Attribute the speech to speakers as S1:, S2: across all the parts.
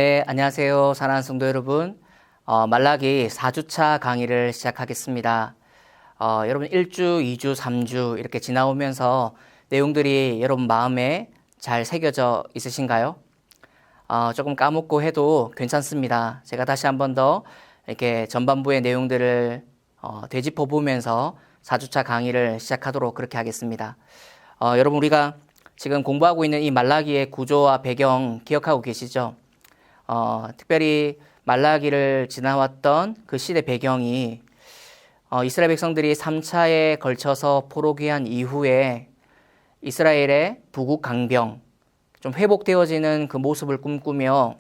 S1: 네, 안녕하세요. 사랑하는 성도 여러분. 말라기 4주차 강의를 시작하겠습니다. 여러분 1주, 2주, 3주 이렇게 지나오면서 내용들이 여러분 마음에 잘 새겨져 있으신가요? 조금 까먹고 해도 괜찮습니다. 제가 다시 한 번 더 이렇게 전반부의 내용들을 되짚어 보면서 4주차 강의를 시작하도록 그렇게 하겠습니다. 여러분 우리가 지금 공부하고 있는 이 말라기의 구조와 배경 기억하고 계시죠? 특별히 말라기를 지나왔던 그 시대 배경이 이스라엘 백성들이 3차에 걸쳐서 포로기한 이후에 이스라엘의 부국 강병, 좀 회복되어지는 그 모습을 꿈꾸며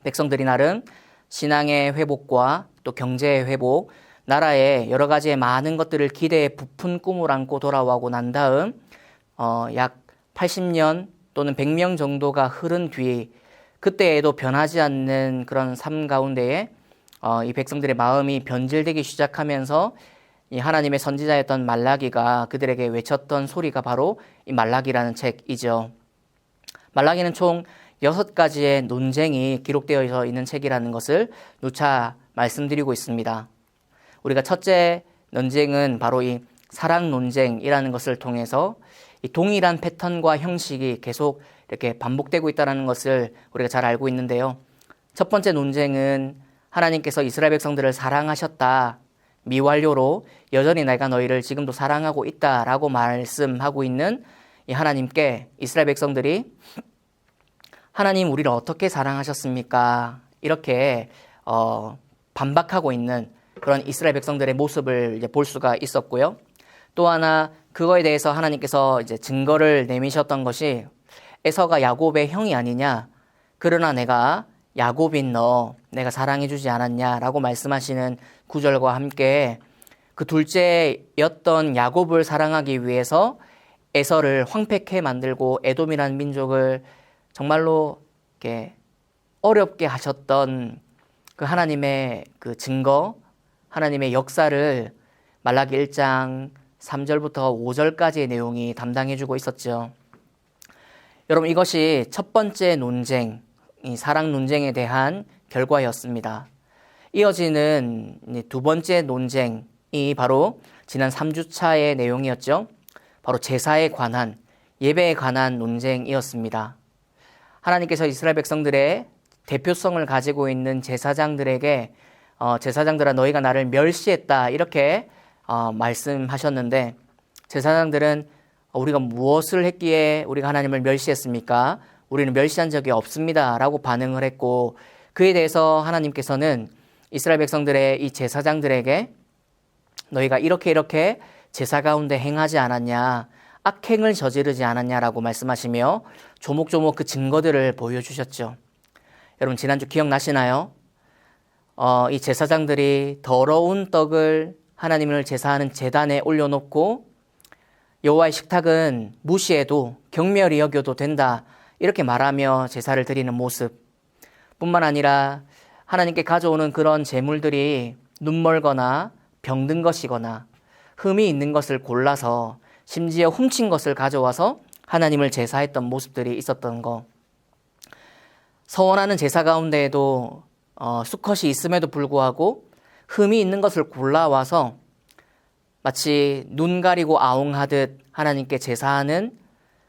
S1: 백성들이 나름 신앙의 회복과 또 경제의 회복, 나라의 여러 가지의 많은 것들을 기대에 부푼 꿈을 안고 돌아오고 난 다음 약 80년 또는 100년 정도가 흐른 뒤 그때에도 변하지 않는 그런 삶 가운데에 이 백성들의 마음이 변질되기 시작하면서 이 하나님의 선지자였던 말라기가 그들에게 외쳤던 소리가 바로 이 말라기라는 책이죠. 말라기는 총 6가지의 논쟁이 기록되어 있는 책이라는 것을 누차 말씀드리고 있습니다. 우리가 첫째 논쟁은 바로 이 사랑 논쟁이라는 것을 통해서 이 동일한 패턴과 형식이 계속 이렇게 반복되고 있다는 것을 우리가 잘 알고 있는데요. 첫 번째 논쟁은 하나님께서 이스라엘 백성들을 사랑하셨다. 미완료로 여전히 내가 너희를 지금도 사랑하고 있다라고 말씀하고 있는 이 하나님께 이스라엘 백성들이 하나님 우리를 어떻게 사랑하셨습니까? 이렇게 반박하고 있는 그런 이스라엘 백성들의 모습을 이제 볼 수가 있었고요. 또 하나 그거에 대해서 하나님께서 이제 증거를 내미셨던 것이 에서가 야곱의 형이 아니냐. 그러나 내가 야곱인 너 내가 사랑해주지 않았냐라고 말씀하시는 구절과 함께 그 둘째였던 야곱을 사랑하기 위해서 에서를 황폐케 만들고 에돔이라는 민족을 정말로 이렇게 어렵게 하셨던 그 하나님의 그 증거, 하나님의 역사를 말라기 1장 3절부터 5절까지의 내용이 담당해주고 있었죠. 여러분 이것이 첫 번째 논쟁, 이 사랑 논쟁에 대한 결과였습니다. 이어지는 두 번째 논쟁이 바로 지난 3주차의 내용이었죠. 바로 제사에 관한, 예배에 관한 논쟁이었습니다. 하나님께서 이스라엘 백성들의 대표성을 가지고 있는 제사장들에게 제사장들아 너희가 나를 멸시했다 이렇게 말씀하셨는데 제사장들은 우리가 무엇을 했기에 우리가 하나님을 멸시했습니까? 우리는 멸시한 적이 없습니다 라고 반응을 했고 그에 대해서 하나님께서는 이스라엘 백성들의 이 제사장들에게 너희가 이렇게 제사 가운데 행하지 않았냐 악행을 저지르지 않았냐라고 말씀하시며 조목조목 그 증거들을 보여주셨죠. 여러분 지난주 기억나시나요? 이 제사장들이 더러운 떡을 하나님을 제사하는 제단에 올려놓고 여호와의 식탁은 무시해도 경멸히 여겨도 된다 이렇게 말하며 제사를 드리는 모습 뿐만 아니라 하나님께 가져오는 그런 제물들이 눈멀거나 병든 것이거나 흠이 있는 것을 골라서 심지어 훔친 것을 가져와서 하나님을 제사했던 모습들이 있었던 거 서원하는 제사 가운데에도 수컷이 있음에도 불구하고 흠이 있는 것을 골라와서 마치 눈 가리고 아웅하듯 하나님께 제사하는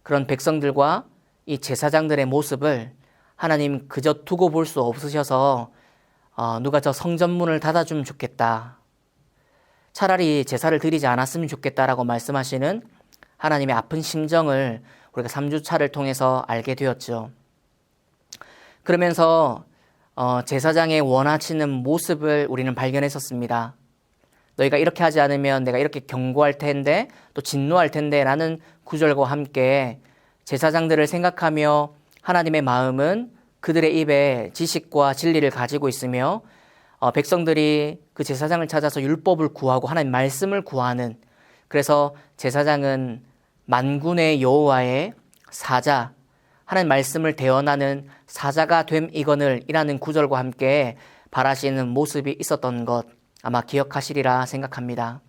S1: 그런 백성들과 이 제사장들의 모습을 하나님 그저 두고 볼 수 없으셔서 누가 저 성전문을 닫아주면 좋겠다. 차라리 제사를 드리지 않았으면 좋겠다라고 말씀하시는 하나님의 아픈 심정을 우리가 3주차를 통해서 알게 되었죠. 그러면서 제사장의 원하시는 모습을 우리는 발견했었습니다. 너희가 이렇게 하지 않으면 내가 이렇게 경고할 텐데 또 진노할 텐데 라는 구절과 함께 제사장들을 생각하며 하나님의 마음은 그들의 입에 지식과 진리를 가지고 있으며 백성들이 그 제사장을 찾아서 율법을 구하고 하나님 말씀을 구하는 그래서 제사장은 만군의 여호와의 사자 하나님 말씀을 대언하는 사자가 됨이거늘 이라는 구절과 함께 바라시는 모습이 있었던 것 아마 기억하시리라 생각합니다.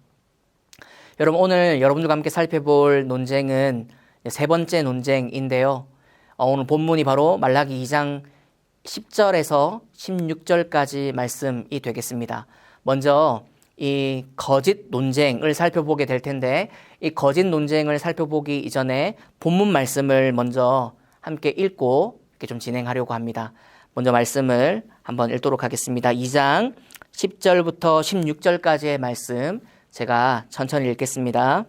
S1: 여러분 오늘 여러분들과 함께 살펴볼 논쟁은 세 번째 논쟁인데요. 오늘 본문이 바로 말라기 2장 10절에서 16절까지 말씀이 되겠습니다. 먼저 이 거짓 논쟁을 살펴보게 될 텐데, 이 거짓 논쟁을 살펴보기 이전에 본문 말씀을 먼저 함께 읽고 이렇게 좀 진행하려고 합니다. 먼저 말씀을 한번 읽도록 하겠습니다. 2장 10절부터 16절까지의 말씀 제가 천천히 읽겠습니다.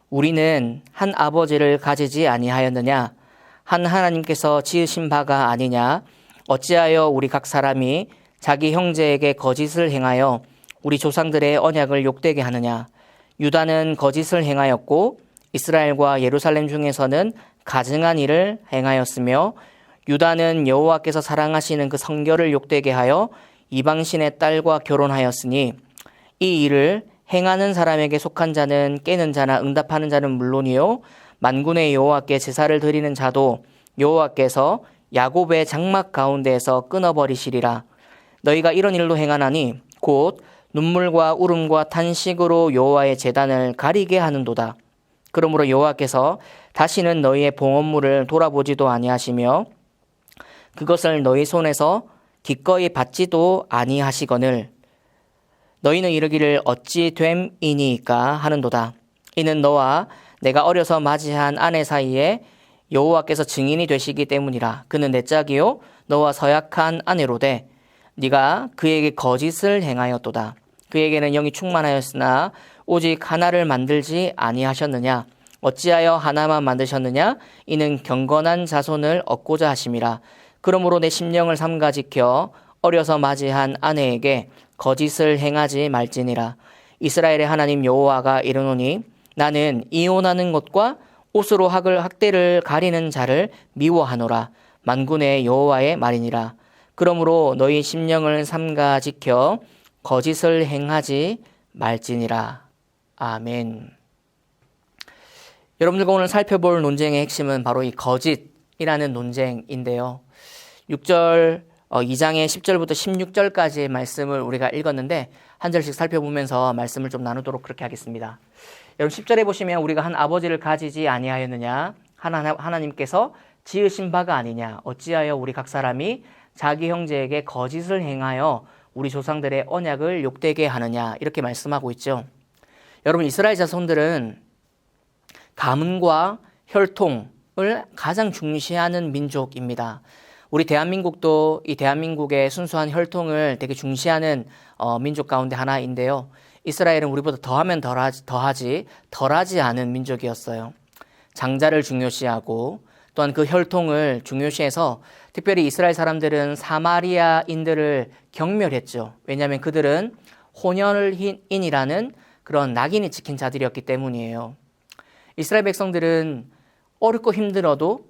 S1: 우리는 한 아버지를 가지지 아니하였느냐? 한 하나님께서 지으신 바가 아니냐? 어찌하여 우리 각 사람이 자기 형제에게 거짓을 행하여 우리 조상들의 언약을 욕되게 하느냐? 유다는 거짓을 행하였고 이스라엘과 예루살렘 중에서는 가증한 일을 행하였으며, 유다는 여호와께서 사랑하시는 그 성결을 욕되게 하여 이방신의 딸과 결혼하였으니, 이 일을 행하는 사람에게 속한 자는 깨는 자나 응답하는 자는 물론이요 만군의 여호와께 제사를 드리는 자도 여호와께서 야곱의 장막 가운데에서 끊어버리시리라. 너희가 이런 일로 행하나니 곧 눈물과 울음과 탄식으로 여호와의 제단을 가리게 하는도다. 그러므로 여호와께서 다시는 너희의 봉헌물을 돌아보지도 아니하시며 그것을 너희 손에서 기꺼이 받지도 아니하시거늘 너희는 이르기를 어찌 됨이니까 하는도다. 이는 너와 내가 어려서 맞이한 아내 사이에 여호와께서 증인이 되시기 때문이라. 그는 내 짝이요 너와 서약한 아내로되 네가 그에게 거짓을 행하였도다. 그에게는 영이 충만하였으나 오직 하나를 만들지 아니하셨느냐? 어찌하여 하나만 만드셨느냐? 이는 경건한 자손을 얻고자 하심이라. 그러므로 내 심령을 삼가 지켜 어려서 맞이한 아내에게 거짓을 행하지 말지니라. 이스라엘의 하나님 여호와가 이르노니 나는 이혼하는 것과 옷으로 학대를 가리는 자를 미워하노라. 만군의 여호와의 말이니라. 그러므로 너희 심령을 삼가 지켜 거짓을 행하지 말지니라. 아멘. 여러분들과 오늘 살펴볼 논쟁의 핵심은 바로 이 거짓이라는 논쟁인데요. 2장의 10절부터 16절까지의 말씀을 우리가 읽었는데 한 절씩 살펴보면서 말씀을 좀 나누도록 그렇게 하겠습니다. 여러분 10절에 보시면 우리가 한 아버지를 가지지 아니하였느냐? 하나님께서 지으신 바가 아니냐? 어찌하여 우리 각 사람이 자기 형제에게 거짓을 행하여 우리 조상들의 언약을 욕되게 하느냐? 이렇게 말씀하고 있죠. 여러분 이스라엘 자손들은 가문과 혈통을 가장 중시하는 민족입니다. 우리 대한민국도 이 대한민국의 순수한 혈통을 되게 중시하는 민족 가운데 하나인데요. 이스라엘은 우리보다 더하면 덜하지 않은 민족이었어요. 장자를 중요시하고 또한 그 혈통을 중요시해서 특별히 이스라엘 사람들은 사마리아인들을 경멸했죠. 왜냐하면 그들은 혼혈인이라는 그런 낙인이 찍힌 자들이었기 때문이에요. 이스라엘 백성들은 어렵고 힘들어도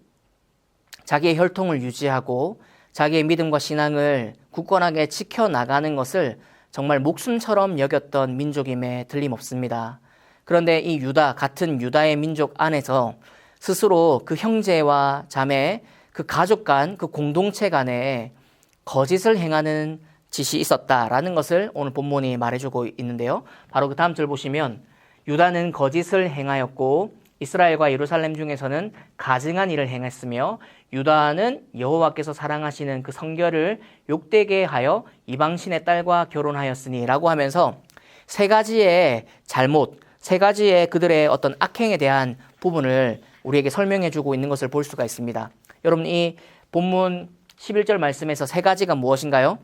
S1: 자기의 혈통을 유지하고 자기의 믿음과 신앙을 굳건하게 지켜나가는 것을 정말 목숨처럼 여겼던 민족임에 틀림없습니다. 그런데 이 같은 유다의 민족 안에서 스스로 그 형제와 자매, 그 가족 간, 그 공동체 간에 거짓을 행하는 짓이 있었다라는 것을 오늘 본문이 말해주고 있는데요. 바로 그 다음 절 보시면 유다는 거짓을 행하였고 이스라엘과 예루살렘 중에서는 가증한 일을 행했으며 유다는 여호와께서 사랑하시는 그 성결을 욕되게 하여 이방신의 딸과 결혼하였으니 라고 하면서 세 가지의 잘못, 세 가지의 그들의 어떤 악행에 대한 부분을 우리에게 설명해 주고 있는 것을 볼 수가 있습니다. 여러분 이 본문 11절 말씀에서 세 가지가 무엇인가요?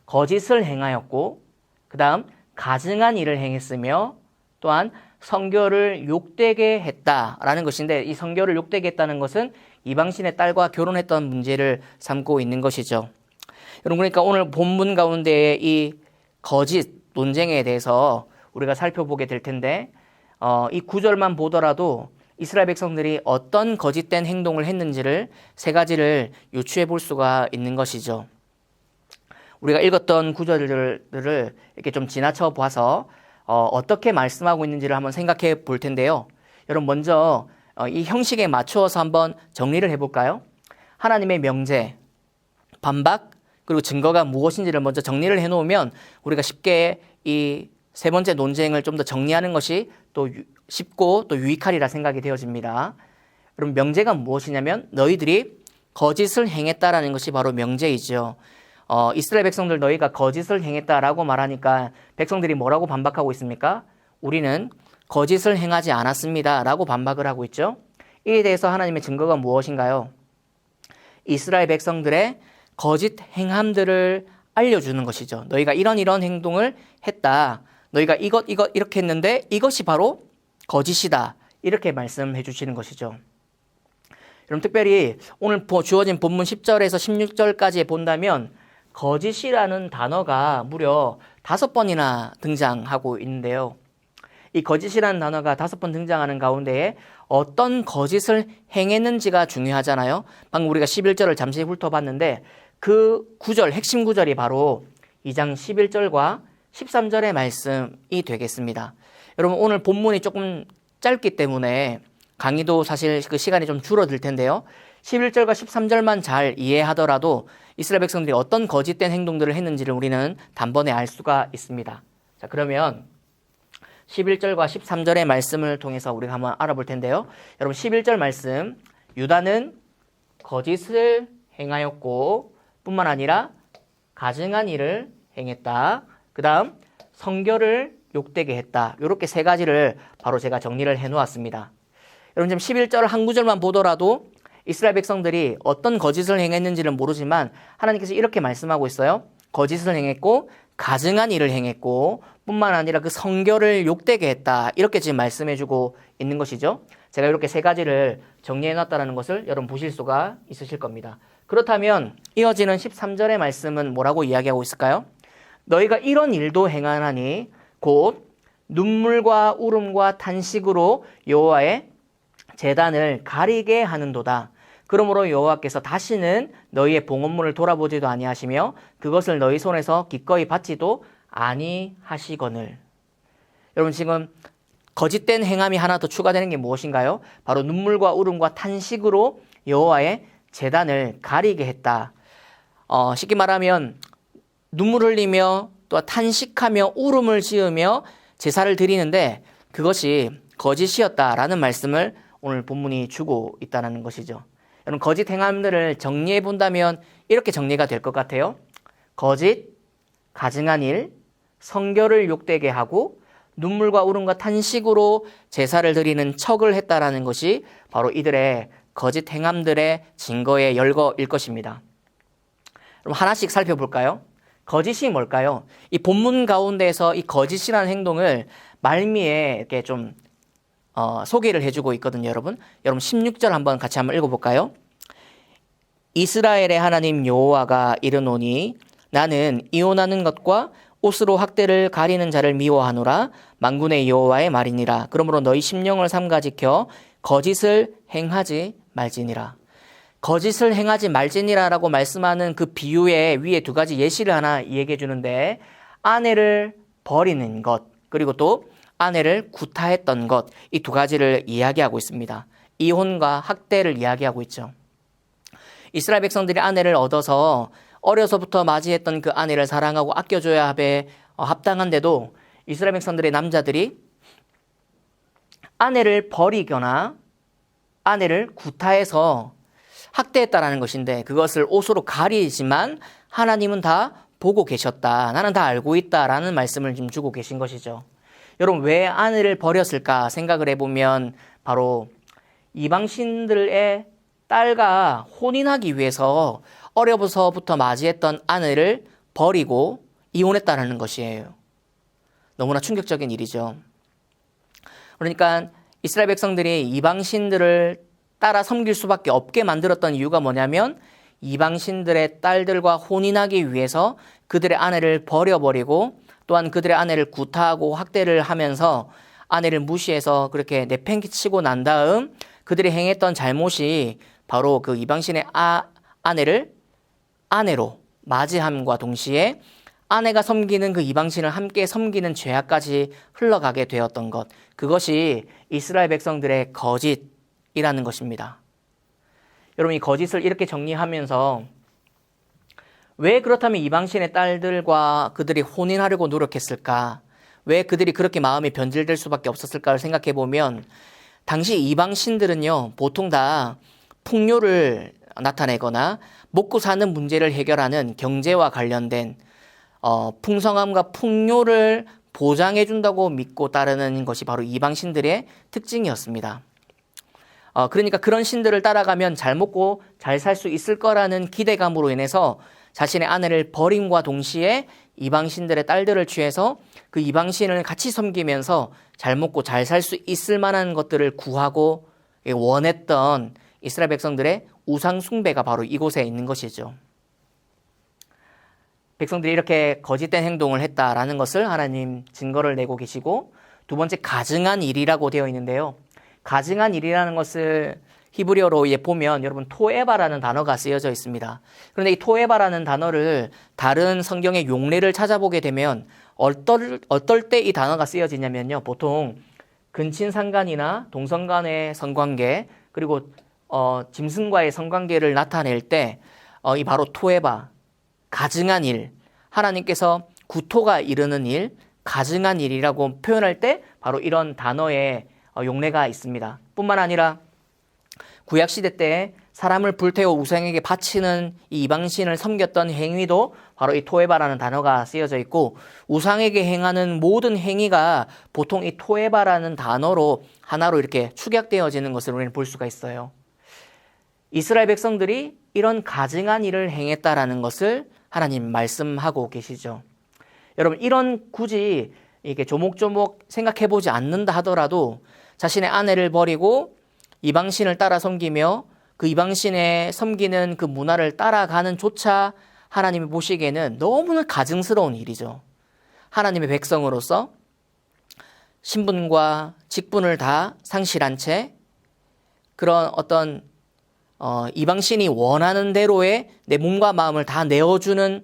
S1: 거짓을 행하였고 그 다음 가증한 일을 행했으며 또한 성결을 욕되게 했다라는 것인데 이 성결을 욕되게 했다는 것은 이방신의 딸과 결혼했던 문제를 삼고 있는 것이죠. 여러분 그러니까 오늘 본문 가운데의 이 거짓 논쟁에 대해서 우리가 살펴보게 될 텐데 이 구절만 보더라도 이스라엘 백성들이 어떤 거짓된 행동을 했는지를 세 가지를 유추해 볼 수가 있는 것이죠. 우리가 읽었던 구절들을 이렇게 좀 지나쳐 봐서 어떻게 말씀하고 있는지를 한번 생각해 볼 텐데요. 여러분 먼저 이 형식에 맞추어서 한번 정리를 해볼까요? 하나님의 명제, 반박, 그리고 증거가 무엇인지를 먼저 정리를 해놓으면 우리가 쉽게 이 세 번째 논쟁을 좀 더 정리하는 것이 또 쉽고 또 유익하리라 생각이 되어집니다. 여러분 명제가 무엇이냐면 너희들이 거짓을 행했다라는 것이 바로 명제이죠. 이스라엘 백성들 너희가 거짓을 행했다라고 말하니까 백성들이 뭐라고 반박하고 있습니까? 우리는 거짓을 행하지 않았습니다 라고 반박을 하고 있죠. 이에 대해서 하나님의 증거가 무엇인가요? 이스라엘 백성들의 거짓 행함들을 알려주는 것이죠. 너희가 이런 행동을 했다. 너희가 이것 이렇게 했는데 이것이 바로 거짓이다. 이렇게 말씀해 주시는 것이죠. 여러분 특별히 오늘 주어진 본문 10절에서 16절까지 본다면 거짓이라는 단어가 무려 5번이나 등장하고 있는데요. 이 거짓이라는 단어가 5번 등장하는 가운데에 어떤 거짓을 행했는지가 중요하잖아요. 방금 우리가 11절을 잠시 훑어봤는데 그 구절, 핵심 구절이 바로 2장 11절과 13절의 말씀이 되겠습니다. 여러분 오늘 본문이 조금 짧기 때문에 강의도 사실 그 시간이 좀 줄어들 텐데요. 11절과 13절만 잘 이해하더라도 이스라엘 백성들이 어떤 거짓된 행동들을 했는지를 우리는 단번에 알 수가 있습니다. 자, 그러면 11절과 13절의 말씀을 통해서 우리가 한번 알아볼 텐데요. 여러분 11절 말씀, 유다는 거짓을 행하였고 뿐만 아니라 가증한 일을 행했다. 그 다음 성결을 욕되게 했다. 이렇게 세 가지를 바로 제가 정리를 해놓았습니다. 여러분 지금 11절 한 구절만 보더라도 이스라엘 백성들이 어떤 거짓을 행했는지는 모르지만 하나님께서 이렇게 말씀하고 있어요. 거짓을 행했고 가증한 일을 행했고 뿐만 아니라 그 성결을 욕되게 했다. 이렇게 지금 말씀해주고 있는 것이죠. 제가 이렇게 세 가지를 정리해놨다는 것을 여러분 보실 수가 있으실 겁니다. 그렇다면 이어지는 13절의 말씀은 뭐라고 이야기하고 있을까요? 너희가 이런 일도 행하나니 곧 눈물과 울음과 탄식으로 여호와의 제단을 가리게 하는도다. 그러므로 여호와께서 다시는 너희의 봉헌물을 돌아보지도 아니하시며 그것을 너희 손에서 기꺼이 받지도 아니하시거늘. 여러분 지금 거짓된 행함이 하나 더 추가되는 게 무엇인가요? 바로 눈물과 울음과 탄식으로 여호와의 제단을 가리게 했다. 쉽게 말하면 눈물 흘리며 또 탄식하며 울음을 지으며 제사를 드리는데 그것이 거짓이었다라는 말씀을 오늘 본문이 주고 있다는 것이죠. 여러분 거짓 행함들을 정리해 본다면 이렇게 정리가 될 것 같아요. 거짓, 가증한 일, 성결을 욕되게 하고 눈물과 울음과 탄식으로 제사를 드리는 척을 했다라는 것이 바로 이들의 거짓 행함들의 증거의 열거일 것입니다. 그럼 하나씩 살펴볼까요? 거짓이 뭘까요? 이 본문 가운데에서 이 거짓이라는 행동을 말미에 이렇게 좀 소개를 해주고 있거든요, 여러분. 여러분 16절 한번 같이 한번 읽어볼까요? 이스라엘의 하나님 여호와가 이르노니 나는 이혼하는 것과 옷으로 학대를 가리는 자를 미워하노라. 만군의 여호와의 말이니라. 그러므로 너희 심령을 삼가 지켜 거짓을 행하지 말지니라. 거짓을 행하지 말지니라라고 말씀하는 그 비유의 위에 두 가지 예시를 하나 얘기해 주는데 아내를 버리는 것 그리고 또 아내를 구타했던 것 이 두 가지를 이야기하고 있습니다. 이혼과 학대를 이야기하고 있죠. 이스라엘 백성들이 아내를 얻어서 어려서부터 맞이했던 그 아내를 사랑하고 아껴줘야 합에 합당한데도 이스라엘 백성들의 남자들이 아내를 버리거나 아내를 구타해서 학대했다라는 것인데 그것을 옷으로 가리지만 하나님은 다 보고 계셨다. 나는 다 알고 있다라는 말씀을 지금 주고 계신 것이죠. 여러분 왜 아내를 버렸을까 생각을 해보면 바로 이방신들의 딸과 혼인하기 위해서 어려서부터 맞이했던 아내를 버리고 이혼했다는 것이에요. 너무나 충격적인 일이죠. 그러니까 이스라엘 백성들이 이방신들을 따라 섬길 수밖에 없게 만들었던 이유가 뭐냐면 이방신들의 딸들과 혼인하기 위해서 그들의 아내를 버려버리고 또한 그들의 아내를 구타하고 학대를 하면서 아내를 무시해서 그렇게 내팽개치고 난 다음 그들이 행했던 잘못이 바로 그 이방신의 아내를 아내로 맞이함과 동시에 아내가 섬기는 그 이방신을 함께 섬기는 죄악까지 흘러가게 되었던 것. 그것이 이스라엘 백성들의 거짓이라는 것입니다. 여러분 이 거짓을 이렇게 정리하면서 왜 그렇다면 이방신의 딸들과 그들이 혼인하려고 노력했을까? 왜 그들이 그렇게 마음이 변질될 수밖에 없었을까를 생각해 보면 당시 이방신들은요 보통 다 풍요를 나타내거나 먹고 사는 문제를 해결하는 경제와 관련된 풍성함과 풍요를 보장해 준다고 믿고 따르는 것이 바로 이방신들의 특징이었습니다. 그러니까 그런 신들을 따라가면 잘 먹고 잘 살 수 있을 거라는 기대감으로 인해서 자신의 아내를 버림과 동시에 이방신들의 딸들을 취해서 그 이방신을 같이 섬기면서 잘 먹고 잘 살 수 있을 만한 것들을 구하고 원했던 이스라엘 백성들의 우상 숭배가 바로 이곳에 있는 것이죠. 백성들이 이렇게 거짓된 행동을 했다라는 것을 하나님 증거를 내고 계시고, 두 번째 가증한 일이라고 되어 있는데요. 가증한 일이라는 것을 히브리어로 보면 여러분 토에바라는 단어가 쓰여져 있습니다. 그런데 이 토에바라는 단어를 다른 성경의 용례를 찾아보게 되면 어떨 때 이 단어가 쓰여지냐면요. 보통 근친상간이나 동성 간의 성관계, 그리고 짐승과의 성관계를 나타낼 때 이 바로 토에바, 가증한 일, 하나님께서 구토가 이르는 일, 가증한 일이라고 표현할 때 바로 이런 단어의 용례가 있습니다. 뿐만 아니라 구약시대 때 사람을 불태워 우상에게 바치는 이 이방신을 섬겼던 행위도 바로 이 토에바라는 단어가 쓰여져 있고, 우상에게 행하는 모든 행위가 보통 이 토에바라는 단어로 하나로 이렇게 축약되어지는 것을 우리는 볼 수가 있어요. 이스라엘 백성들이 이런 가증한 일을 행했다라는 것을 하나님 말씀하고 계시죠. 여러분, 이런 굳이 이렇게 조목조목 생각해 보지 않는다 하더라도 자신의 아내를 버리고 이방신을 따라 섬기며 그 이방신에 섬기는 그 문화를 따라가는 조차 하나님이 보시기에는 너무나 가증스러운 일이죠. 하나님의 백성으로서 신분과 직분을 다 상실한 채 그런 어떤 이방신이 원하는 대로의 내 몸과 마음을 다 내어주는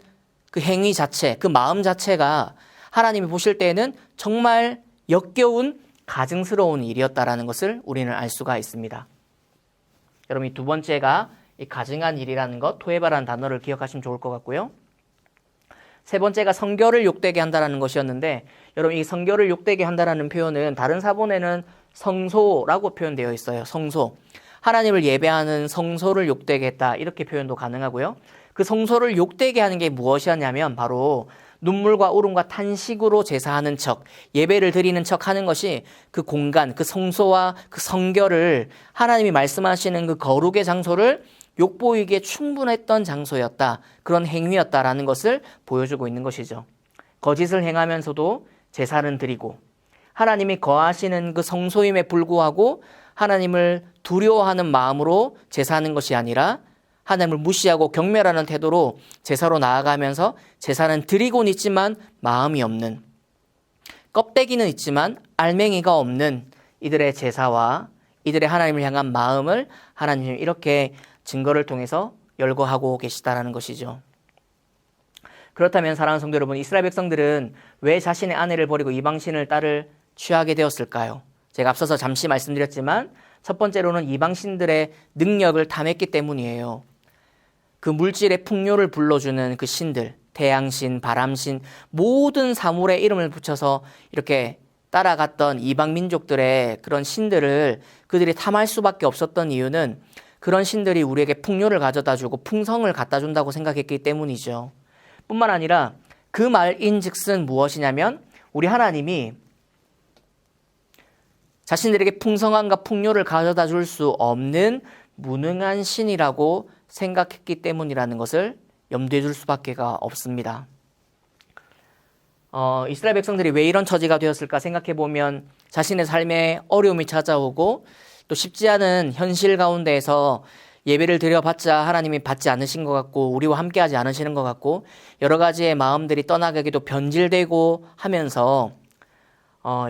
S1: 그 행위 자체, 그 마음 자체가 하나님이 보실 때에는 정말 역겨운 가증스러운 일이었다라는 것을 우리는 알 수가 있습니다. 여러분, 이 두 번째가 이 가증한 일이라는 것, 토에바라는 단어를 기억하시면 좋을 것 같고요. 세 번째가 성결을 욕되게 한다라는 것이었는데, 여러분, 이 성결을 욕되게 한다라는 표현은 다른 사본에는 성소라고 표현되어 있어요. 성소. 하나님을 예배하는 성소를 욕되게 했다, 이렇게 표현도 가능하고요. 그 성소를 욕되게 하는 게 무엇이었냐면 바로 눈물과 울음과 탄식으로 제사하는 척, 예배를 드리는 척 하는 것이 그 공간, 그 성소와 그 성결을, 하나님이 말씀하시는 그 거룩의 장소를 욕보이기에 충분했던 장소였다, 그런 행위였다라는 것을 보여주고 있는 것이죠. 거짓을 행하면서도 제사는 드리고 하나님이 거하시는 그 성소임에 불구하고 하나님을 두려워하는 마음으로 제사하는 것이 아니라 하나님을 무시하고 경멸하는 태도로 제사로 나아가면서 제사는 드리고는 있지만 마음이 없는, 껍데기는 있지만 알맹이가 없는 이들의 제사와 이들의 하나님을 향한 마음을 하나님이 이렇게 증거를 통해서 열거하고 계시다라는 것이죠. 그렇다면 사랑하는 성도 여러분, 이스라엘 백성들은 왜 자신의 아내를 버리고 이방신을 딸을 취하게 되었을까요? 제가 앞서서 잠시 말씀드렸지만 첫 번째로는 이방신들의 능력을 탐했기 때문이에요. 그 물질의 풍요를 불러주는 그 신들, 태양신, 바람신, 모든 사물의 이름을 붙여서 이렇게 따라갔던 이방 민족들의 그런 신들을 그들이 탐할 수밖에 없었던 이유는 그런 신들이 우리에게 풍요를 가져다 주고 풍성을 갖다 준다고 생각했기 때문이죠. 뿐만 아니라 그 말인즉슨 무엇이냐면 우리 하나님이 자신들에게 풍성함과 풍요를 가져다 줄 수 없는 무능한 신이라고 생각했기 때문이라는 것을 염두에 둘 수밖에 없습니다. 이스라엘 백성들이 왜 이런 처지가 되었을까 생각해 보면 자신의 삶에 어려움이 찾아오고 또 쉽지 않은 현실 가운데에서 예배를 드려봤자 하나님이 받지 않으신 것 같고 우리와 함께하지 않으시는 것 같고 여러 가지의 마음들이 떠나가기도 변질되고 하면서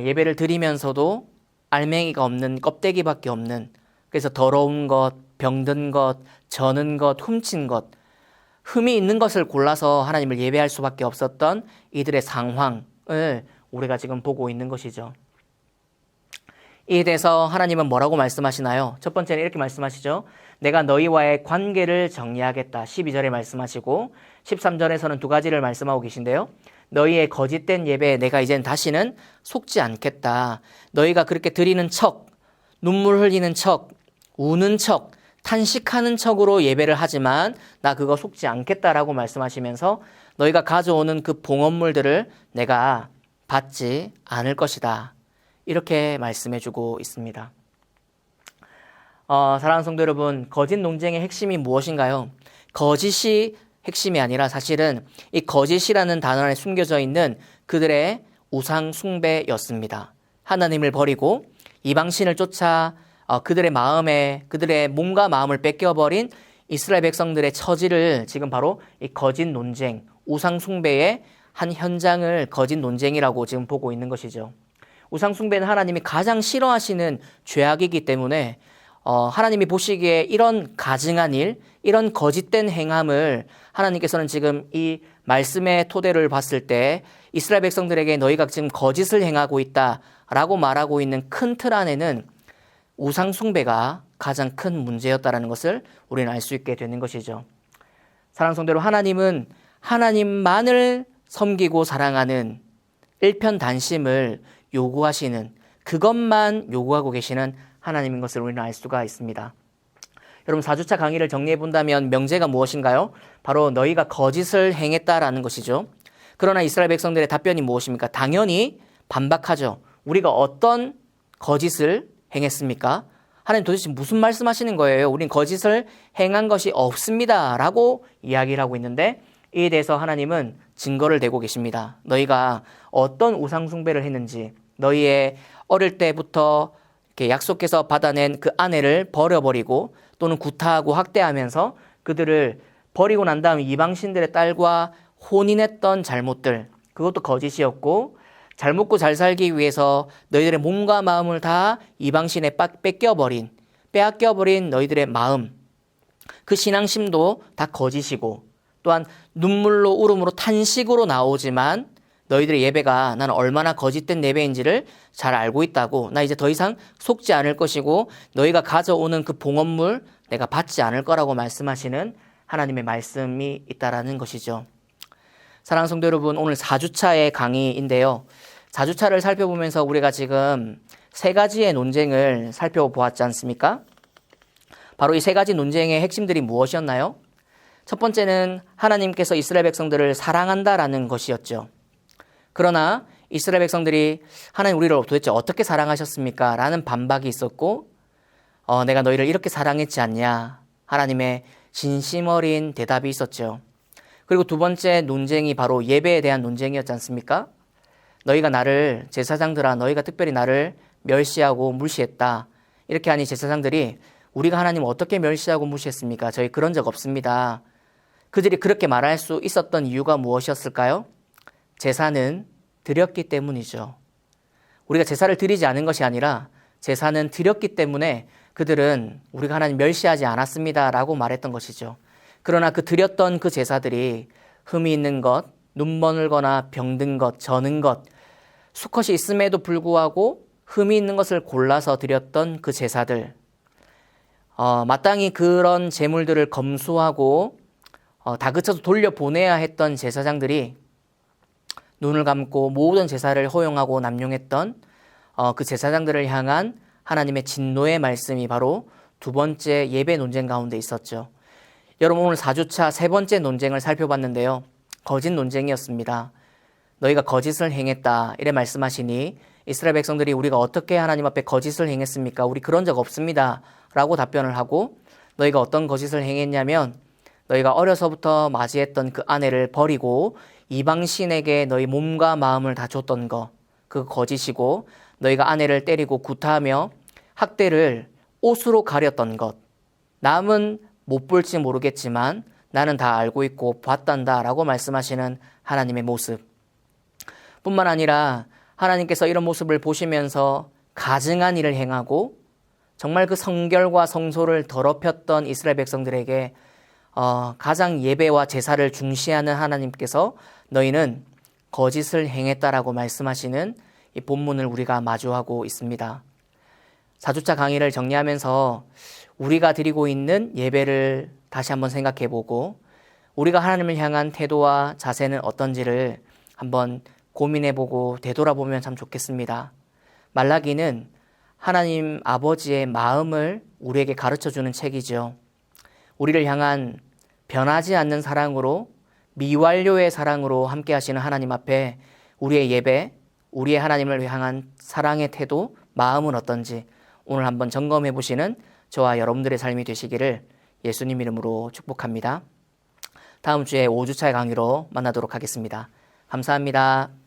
S1: 예배를 드리면서도 알맹이가 없는 껍데기밖에 없는, 그래서 더러운 것, 병든 것, 저는 것, 훔친 것, 흠이 있는 것을 골라서 하나님을 예배할 수밖에 없었던 이들의 상황을 우리가 지금 보고 있는 것이죠. 이에 대해서 하나님은 뭐라고 말씀하시나요? 첫 번째는 이렇게 말씀하시죠. 내가 너희와의 관계를 정리하겠다. 12절에 말씀하시고 13절에서는 두 가지를 말씀하고 계신데요. 너희의 거짓된 예배에 내가 이젠 다시는 속지 않겠다. 너희가 그렇게 드리는 척, 눈물 흘리는 척, 우는 척, 탄식하는 척으로 예배를 하지만 나 그거 속지 않겠다라고 말씀하시면서 너희가 가져오는 그 봉헌물들을 내가 받지 않을 것이다. 이렇게 말씀해주고 있습니다. 사랑하는 성도 여러분, 거짓 논쟁의 핵심이 무엇인가요? 거짓이 핵심이 아니라 사실은 이 거짓이라는 단어 안에 숨겨져 있는 그들의 우상 숭배였습니다. 하나님을 버리고 이방신을 쫓아 그들의 마음에, 그들의 몸과 마음을 뺏겨버린 이스라엘 백성들의 처지를 지금 바로 이 거짓 논쟁, 우상 숭배의 한 현장을 거짓 논쟁이라고 지금 보고 있는 것이죠. 우상 숭배는 하나님이 가장 싫어하시는 죄악이기 때문에 하나님이 보시기에 이런 가증한 일, 이런 거짓된 행함을 하나님께서는 지금 이 말씀의 토대를 봤을 때 이스라엘 백성들에게 너희가 지금 거짓을 행하고 있다라고 말하고 있는 큰 틀 안에는 우상 숭배가 가장 큰 문제였다라는 것을 우리는 알 수 있게 되는 것이죠. 사랑하는 성도 여러분, 하나님은 하나님만을 섬기고 사랑하는 일편단심을 요구하시는, 그것만 요구하고 계시는 하나님인 것을 우리는 알 수가 있습니다. 여러분, 4주차 강의를 정리해 본다면 명제가 무엇인가요? 바로 너희가 거짓을 행했다라는 것이죠. 그러나 이스라엘 백성들의 답변이 무엇입니까? 당연히 반박하죠. 우리가 어떤 거짓을 행했습니까? 하나님 도대체 무슨 말씀하시는 거예요? 우린 거짓을 행한 것이 없습니다 라고 이야기를 하고 있는데, 이에 대해서 하나님은 증거를 대고 계십니다. 너희가 어떤 우상 숭배를 했는지, 너희의 어릴 때부터 이렇게 약속해서 받아낸 그 아내를 버려버리고 또는 구타하고 학대하면서 그들을 버리고 난 다음 이방신들의 딸과 혼인했던 잘못들, 그것도 거짓이었고, 잘 먹고 잘 살기 위해서 너희들의 몸과 마음을 다 이방신에 빼앗겨버린 너희들의 마음, 그 신앙심도 다 거짓이고, 또한 눈물로 울음으로 탄식으로 나오지만 너희들의 예배가 나는 얼마나 거짓된 예배인지를 잘 알고 있다고, 나 이제 더 이상 속지 않을 것이고 너희가 가져오는 그 봉헌물 내가 받지 않을 거라고 말씀하시는 하나님의 말씀이 있다라는 것이죠. 사랑하는 성도 여러분, 오늘 4주차의 강의인데요. 4주차를 살펴보면서 우리가 지금 세 가지의 논쟁을 살펴보았지 않습니까? 바로 이 세 가지 논쟁의 핵심들이 무엇이었나요? 첫 번째는 하나님께서 이스라엘 백성들을 사랑한다라는 것이었죠. 그러나 이스라엘 백성들이 하나님 우리를 도대체 어떻게 사랑하셨습니까? 라는 반박이 있었고, 내가 너희를 이렇게 사랑했지 않냐? 하나님의 진심 어린 대답이 있었죠. 그리고 두 번째 논쟁이 바로 예배에 대한 논쟁이었지 않습니까? 너희가 나를, 제사장들아, 너희가 특별히 나를 멸시하고 무시했다. 이렇게 하니 제사장들이 우리가 하나님 어떻게 멸시하고 무시했습니까? 저희 그런 적 없습니다. 그들이 그렇게 말할 수 있었던 이유가 무엇이었을까요? 제사는 드렸기 때문이죠. 우리가 제사를 드리지 않은 것이 아니라 제사는 드렸기 때문에 그들은 우리가 하나님 멸시하지 않았습니다 라고 말했던 것이죠. 그러나 그 드렸던 그 제사들이 흠이 있는 것, 눈머늘거나 병든 것, 저는 것, 수컷이 있음에도 불구하고 흠이 있는 것을 골라서 드렸던 그 제사들, 마땅히 그런 제물들을 검수하고 다그쳐서 돌려보내야 했던 제사장들이 눈을 감고 모든 제사를 허용하고 남용했던 그 제사장들을 향한 하나님의 진노의 말씀이 바로 두 번째 예배 논쟁 가운데 있었죠. 여러분, 오늘 4주차 세 번째 논쟁을 살펴봤는데요. 거짓 논쟁이었습니다. 너희가 거짓을 행했다 이래 말씀하시니 이스라엘 백성들이 우리가 어떻게 하나님 앞에 거짓을 행했습니까? 우리 그런 적 없습니다 라고 답변을 하고, 너희가 어떤 거짓을 행했냐면 너희가 어려서부터 맞이했던 그 아내를 버리고 이방신에게 너희 몸과 마음을 다 줬던 거, 그 거짓이고, 너희가 아내를 때리고 구타하며 학대를 옷으로 가렸던 것, 남은 못 볼지 모르겠지만 나는 다 알고 있고 봤단다 라고 말씀하시는 하나님의 모습 뿐만 아니라, 하나님께서 이런 모습을 보시면서 가증한 일을 행하고 정말 그 성결과 성소를 더럽혔던 이스라엘 백성들에게 가장 예배와 제사를 중시하는 하나님께서 너희는 거짓을 행했다라고 말씀하시는 이 본문을 우리가 마주하고 있습니다. 4주차 강의를 정리하면서 우리가 드리고 있는 예배를 다시 한번 생각해보고 우리가 하나님을 향한 태도와 자세는 어떤지를 한번 고민해보고 되돌아보면 참 좋겠습니다. 말라기는 하나님 아버지의 마음을 우리에게 가르쳐주는 책이죠. 우리를 향한 변하지 않는 사랑으로, 미완료의 사랑으로 함께 하시는 하나님 앞에 우리의 예배, 우리의 하나님을 향한 사랑의 태도, 마음은 어떤지 오늘 한번 점검해 보시는 저와 여러분들의 삶이 되시기를 예수님 이름으로 축복합니다. 다음 주에 5주차의 강의로 만나도록 하겠습니다. 감사합니다.